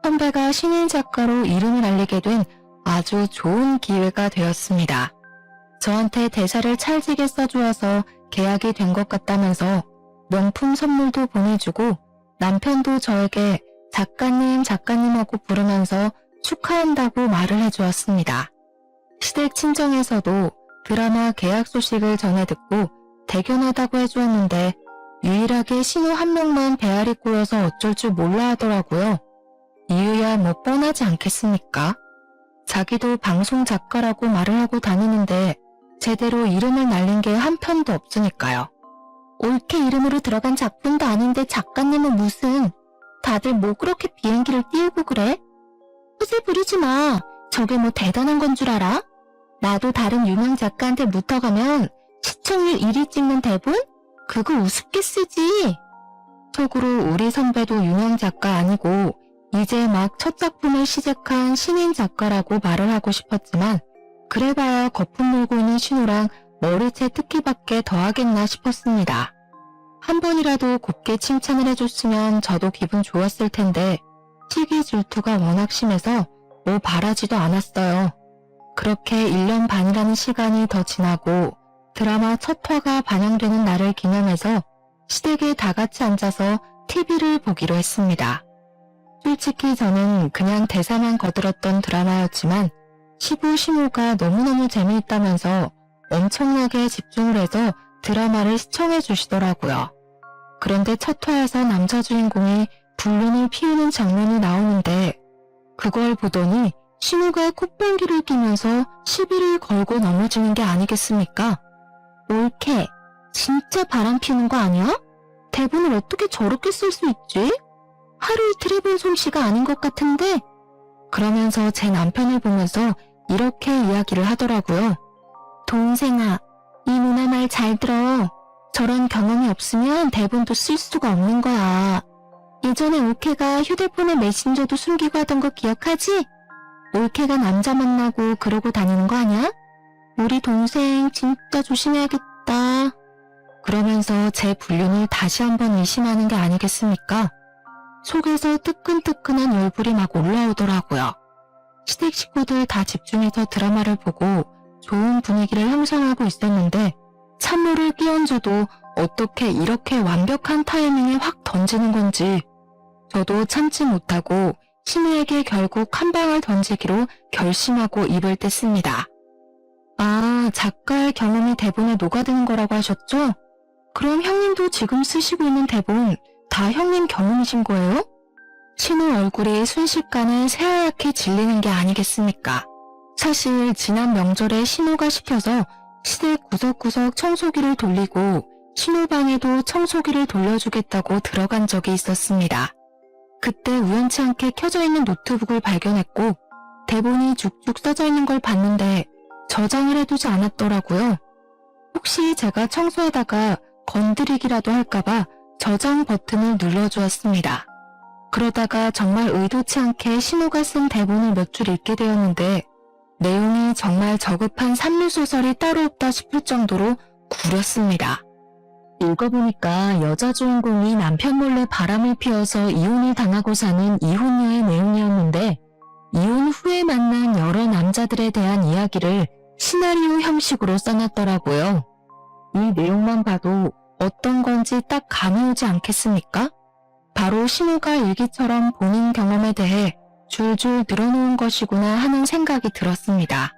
선배가 신인 작가로 이름을 알리게 된 아주 좋은 기회가 되었습니다. 저한테 대사를 찰지게 써주어서 계약이 된 것 같다면서 명품 선물도 보내주고 남편도 저에게 작가님하고 부르면서 축하한다고 말을 해주었습니다. 시댁 친정에서도 드라마 계약 소식을 전해 듣고 대견하다고 해주었는데 유일하게 신우 한 명만 배알이 꼬여서 어쩔 줄 몰라 하더라고요. 이유야 뭐 뻔하지 않겠습니까? 자기도 방송 작가라고 말을 하고 다니는데 제대로 이름을 날린 게 한 편도 없으니까요. 옳게 이름으로 들어간 작품도 아닌데 작가님은 무슨. 다들 뭐 그렇게 비행기를 띄우고 그래? 허세 부리지 마. 저게 뭐 대단한 건 줄 알아? 나도 다른 유명 작가한테 묻어가면 시청률 1위 찍는 대본? 그거 우습게 쓰지. 속으로 우리 선배도 유명 작가 아니고 이제 막 첫 작품을 시작한 신인 작가라고 말을 하고 싶었지만 그래봐야 거품 물고 있는 신우랑 머리채 특기밖에 더하겠나 싶었습니다. 한 번이라도 곱게 칭찬을 해줬으면 저도 기분 좋았을 텐데 시기 질투가 워낙 심해서 뭐 바라지도 않았어요. 그렇게 1년 반이라는 시간이 더 지나고 드라마 첫 화가 반영되는 날을 기념해서 시댁에 다 같이 앉아서 TV를 보기로 했습니다. 솔직히 저는 그냥 대사만 거들었던 드라마였지만 시부 시모가 너무너무 재미있다면서 엄청나게 집중을 해서 드라마를 시청해 주시더라고요. 그런데 첫 화에서 남자 주인공이 불륜을 피우는 장면이 나오는데 그걸 보더니 시모가 콧방귀를 끼면서 시비를 걸고 넘어지는 게 아니겠습니까? 옳게 진짜 바람 피우는 거 아니야? 대본을 어떻게 저렇게 쓸 수 있지? 하루 이틀 해본 솜씨가 아닌 것 같은데? 그러면서 제 남편을 보면서 이렇게 이야기를 하더라고요. 동생아, 이 누나 말 잘 들어. 저런 경험이 없으면 대본도 쓸 수가 없는 거야. 예전에 올케가 휴대폰에 메신저도 숨기고 하던 거 기억하지? 올케가 남자 만나고 그러고 다니는 거 아니야? 우리 동생 진짜 조심해야겠다. 그러면서 제 불륜을 다시 한번 의심하는 게 아니겠습니까? 속에서 뜨끈뜨끈한 열불이 막 올라오더라고요. 시댁 식구들 다 집중해서 드라마를 보고 좋은 분위기를 형성하고 있었는데 찬물을 끼얹어도 어떻게 이렇게 완벽한 타이밍에 확 던지는 건지 저도 참지 못하고 신우에게 결국 한 방을 던지기로 결심하고 입을 뗐습니다. 아, 작가의 경험이 대본에 녹아드는 거라고 하셨죠? 그럼 형님도 지금 쓰시고 있는 대본 다 형님 경험이신 거예요? 신우 얼굴이 순식간에 새하얗게 질리는 게 아니겠습니까? 사실 지난 명절에 신우가 시켜서 시댁 구석구석 청소기를 돌리고 신우 방에도 청소기를 돌려주겠다고 들어간 적이 있었습니다. 그때 우연치 않게 켜져 있는 노트북을 발견했고 대본이 쭉쭉 써져 있는 걸 봤는데 저장을 해두지 않았더라고요. 혹시 제가 청소하다가 건드리기라도 할까봐 저장 버튼을 눌러주었습니다. 그러다가 정말 의도치 않게 신우가 쓴 대본을 몇 줄 읽게 되었는데 내용이 정말 저급한 산류소설이 따로 없다 싶을 정도로 구렸습니다. 읽어보니까 여자 주인공이 남편 몰래 바람을 피워서 이혼을 당하고 사는 이혼녀의 내용이었는데 이혼 후에 만난 여러 남자들에 대한 이야기를 시나리오 형식으로 써놨더라고요. 이 내용만 봐도 어떤 건지 딱 감이 오지 않겠습니까? 바로 신우가 일기처럼 본인 경험에 대해 줄줄 늘어놓은 것이구나 하는 생각이 들었습니다.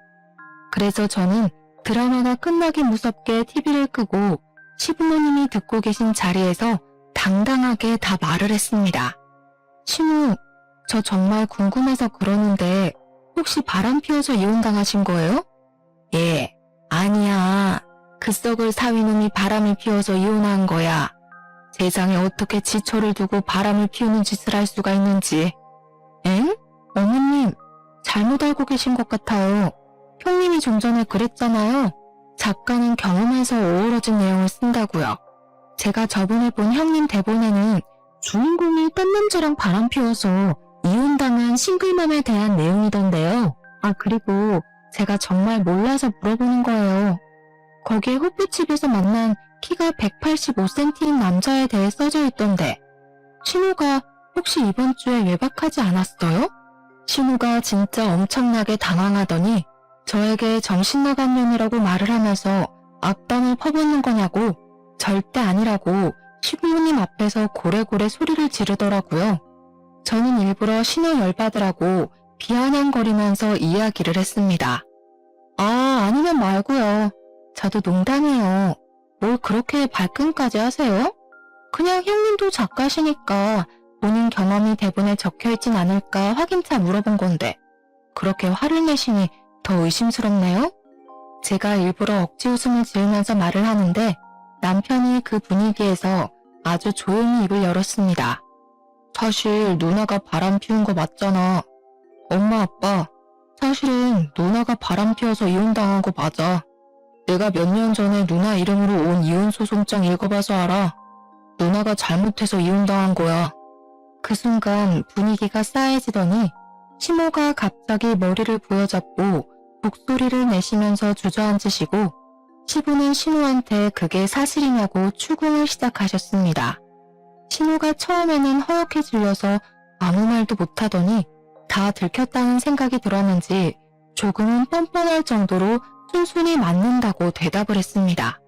그래서 저는 드라마가 끝나기 무섭게 TV를 끄고 시부모님이 듣고 계신 자리에서 당당하게 다 말을 했습니다. 신우, 저 정말 궁금해서 그러는데 혹시 바람 피워서 이혼당하신 거예요? 예, 아니야. 그 썩을 사위놈이 바람을 피워서 이혼한 거야. 세상에 어떻게 지초를 두고 바람을 피우는 짓을 할 수가 있는지. 엥? 어머님, 잘못 알고 계신 것 같아요. 형님이 좀 전에 그랬잖아요. 작가는 경험에서 어우러진 내용을 쓴다고요. 제가 저번에 본 형님 대본에는 주인공이 딴 남자랑 바람 피워서 이혼당한 싱글맘에 대한 내용이던데요. 아, 그리고 제가 정말 몰라서 물어보는 거예요. 거기에 호프집에서 만난 키가 185cm인 남자에 대해 써져 있던데 신우가 혹시 이번 주에 외박하지 않았어요? 신우가 진짜 엄청나게 당황하더니 저에게 정신나간 년이라고 말을 하면서 악담을 퍼붓는 거냐고 절대 아니라고 시부모님 앞에서 고래고래 소리를 지르더라고요. 저는 일부러 신우 열받으라고 비아냥거리면서 이야기를 했습니다. 아, 아니면 말고요. 저도 농담이에요. 뭘 그렇게 발끈까지 하세요? 그냥 형님도 작가시니까 본인 경험이 대본에 적혀있진 않을까 확인차 물어본 건데 그렇게 화를 내시니 더 의심스럽네요? 제가 일부러 억지 웃음을 지으면서 말을 하는데 남편이 그 분위기에서 아주 조용히 입을 열었습니다. 사실 누나가 바람 피운 거 맞잖아. 엄마 아빠, 사실은 누나가 바람 피워서 이혼당한 거 맞아. 내가 몇 년 전에 누나 이름으로 온 이혼소송장 읽어봐서 알아. 누나가 잘못해서 이혼당한 거야. 그 순간 분위기가 싸해지더니 시모가 갑자기 머리를 부여잡고 목소리를 내시면서 주저앉으시고 시부는 신우한테 그게 사실이냐고 추궁을 시작하셨습니다. 신우가 처음에는 허옇게 질려서 아무 말도 못하더니 다 들켰다는 생각이 들었는지 조금은 뻔뻔할 정도로 순순히 맞는다고 대답을 했습니다.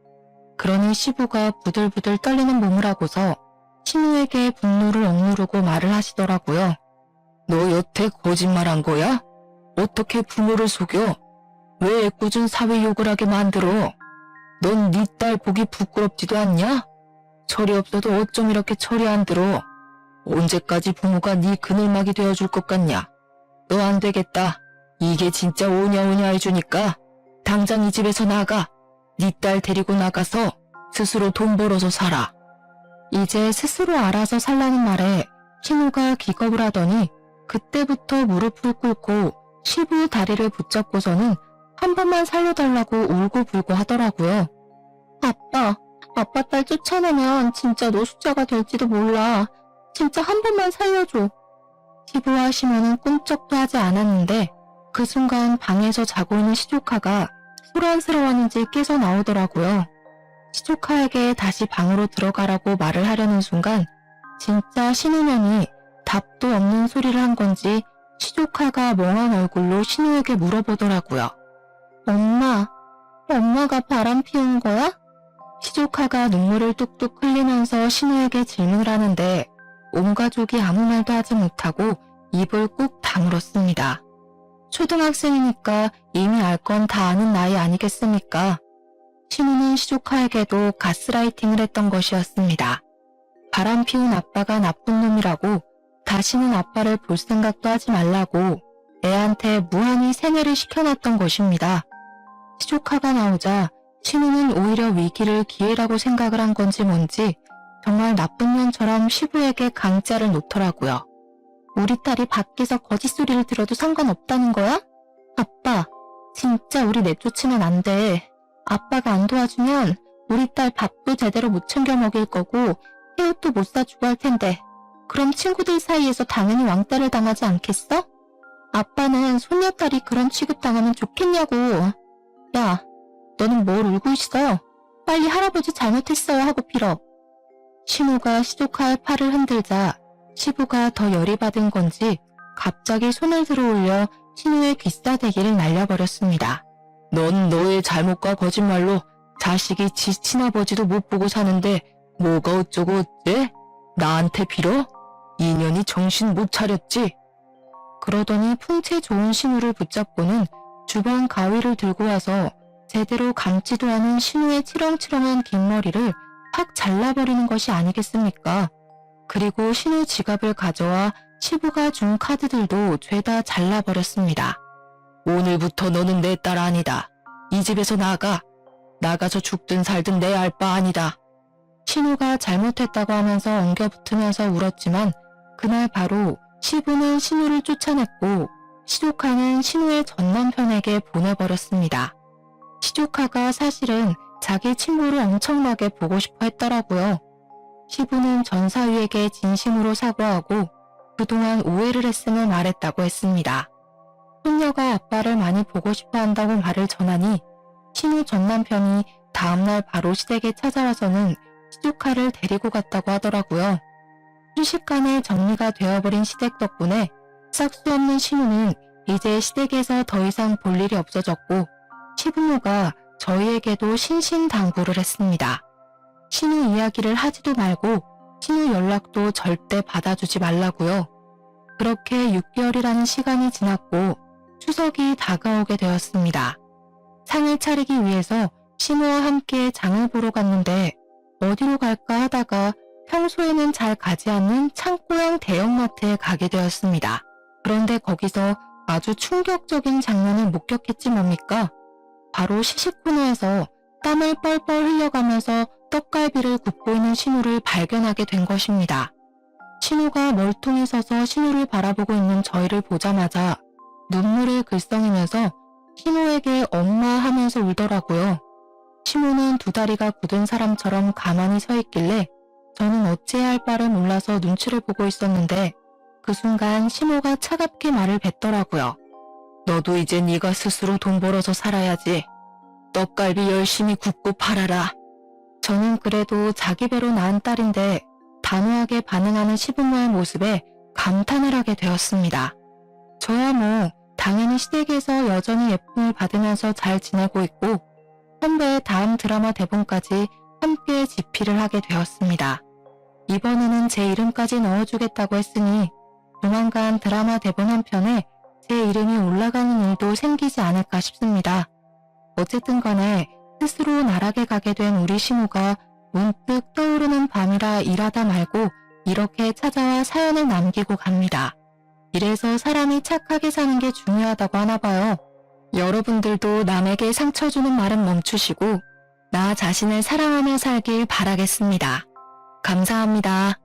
그러니 시부가 부들부들 떨리는 몸을 하고서 신우에게 분노를 억누르고 말을 하시더라고요. 너 여태 거짓말한 거야? 어떻게 부모를 속여? 왜 애꿎은 사회 욕을 하게 만들어? 넌 네 딸 보기 부끄럽지도 않냐? 철이 없어도 어쩜 이렇게 철이 안 들어? 언제까지 부모가 네 그늘막이 되어줄 것 같냐? 너 안 되겠다. 이게 진짜 오냐오냐 해주니까 당장 이 집에서 나가. 네 딸 데리고 나가서 스스로 돈 벌어서 살아. 이제 스스로 알아서 살라는 말에 신우가 기겁을 하더니 그때부터 무릎을 꿇고 시부 다리를 붙잡고서는 한 번만 살려달라고 울고불고 하더라고요. 아빠, 아빠 딸 쫓아내면 진짜 노숙자가 될지도 몰라. 진짜 한 번만 살려줘. 시부와 시모는 꿈쩍도 하지 않았는데 그 순간 방에서 자고 있는 시조카가 소란스러웠는지 깨서 나오더라고요. 시조카에게 다시 방으로 들어가라고 말을 하려는 순간 진짜 신우년이 답도 없는 소리를 한 건지 시조카가 멍한 얼굴로 신우에게 물어보더라고요. 엄마가 바람 피운 거야? 시조카가 눈물을 뚝뚝 흘리면서 신우에게 질문을 하는데 온 가족이 아무 말도 하지 못하고 입을 꾹 다물었습니다. 초등학생이니까 이미 알 건 다 아는 나이 아니겠습니까? 신우는 시조카에게도 가스라이팅을 했던 것이었습니다. 바람 피운 아빠가 나쁜 놈이라고 다시는 아빠를 볼 생각도 하지 말라고 애한테 무한히 세뇌를 시켜놨던 것입니다. 시조카가 나오자 신우는 오히려 위기를 기회라고 생각을 한 건지 뭔지 정말 나쁜 년처럼 시부에게 강짜를 놓더라고요. 우리 딸이 밖에서 거짓소리를 들어도 상관없다는 거야? 아빠, 진짜 우리 내쫓으면 안 돼. 아빠가 안 도와주면 우리 딸 밥도 제대로 못 챙겨 먹일 거고 새옷도 못 사주고 할 텐데 그럼 친구들 사이에서 당연히 왕따를 당하지 않겠어? 아빠는 손녀딸이 그런 취급당하면 좋겠냐고. 야, 너는 뭘 울고 있어? 빨리 할아버지 잘못했어요 하고 빌어. 신우가 시조카의 팔을 흔들자 시부가 더 열이 받은 건지 갑자기 손을 들어 올려 신우의 귀싸대기를 날려버렸습니다. 넌 너의 잘못과 거짓말로 자식이 지 친아버지도 못 보고 사는데 뭐가 어쩌고 어째? 나한테 빌어? 인연이 정신 못 차렸지? 그러더니 풍채 좋은 신우를 붙잡고는 주방 가위를 들고 와서 제대로 감지도 않은 신우의 치렁치렁한 긴 머리를 확 잘라버리는 것이 아니겠습니까? 그리고 신우 지갑을 가져와 시부가 준 카드들도 죄다 잘라버렸습니다. 오늘부터 너는 내 딸 아니다. 이 집에서 나가. 나가서 죽든 살든 내 알 바 아니다. 신우가 잘못했다고 하면서 엉겨붙으면서 울었지만 그날 바로 시부는 신우를 쫓아냈고 시조카는 신우의 전남편에게 보내버렸습니다. 시조카가 사실은 자기 친구를 엄청나게 보고 싶어 했더라고요. 시부는 전사위에게 진심으로 사과하고 그동안 오해를 했음을 말했다고 했습니다. 손녀가 아빠를 많이 보고 싶어 한다고 말을 전하니 신우 전남편이 다음날 바로 시댁에 찾아와서는 시조카를 데리고 갔다고 하더라고요. 순식간에 정리가 되어버린 시댁 덕분에 싹수 없는 신우는 이제 시댁에서 더 이상 볼 일이 없어졌고 시부모가 저희에게도 신신당부를 했습니다. 신우 이야기를 하지도 말고 신우 연락도 절대 받아주지 말라고요. 그렇게 6개월이라는 시간이 지났고 추석이 다가오게 되었습니다. 상을 차리기 위해서 신우와 함께 장을 보러 갔는데 어디로 갈까 하다가 평소에는 잘 가지 않는 창고형 대형마트에 가게 되었습니다. 그런데 거기서 아주 충격적인 장면을 목격했지 뭡니까? 바로 시식 코너에서 땀을 뻘뻘 흘려가면서 떡갈비를 굽고 있는 신우를 발견하게 된 것입니다. 신우가 멀뚱히 서서 신우를 바라보고 있는 저희를 보자마자 눈물을 글썽이면서 신우에게 엄마 하면서 울더라고요. 신우는 두 다리가 굳은 사람처럼 가만히 서 있길래 저는 어찌해야 할 바를 몰라서 눈치를 보고 있었는데 그 순간 신우가 차갑게 말을 뱉더라고요. 너도 이제 네가 스스로 돈 벌어서 살아야지. 떡갈비 열심히 굽고 팔아라. 저는 그래도 자기 배로 낳은 딸인데 단호하게 반응하는 시부모의 모습에 감탄을 하게 되었습니다. 저야 뭐 당연히 시댁에서 여전히 예쁨을 받으면서 잘 지내고 있고 선배의 다음 드라마 대본까지 함께 집필을 하게 되었습니다. 이번에는 제 이름까지 넣어주겠다고 했으니 조만간 드라마 대본 한 편에 제 이름이 올라가는 일도 생기지 않을까 싶습니다. 어쨌든 간에 스스로 나락에 가게 된 우리 신우가 문득 떠오르는 밤이라 일하다 말고 이렇게 찾아와 사연을 남기고 갑니다. 이래서 사람이 착하게 사는 게 중요하다고 하나 봐요. 여러분들도 남에게 상처 주는 말은 멈추시고 나 자신을 사랑하며 살길 바라겠습니다. 감사합니다.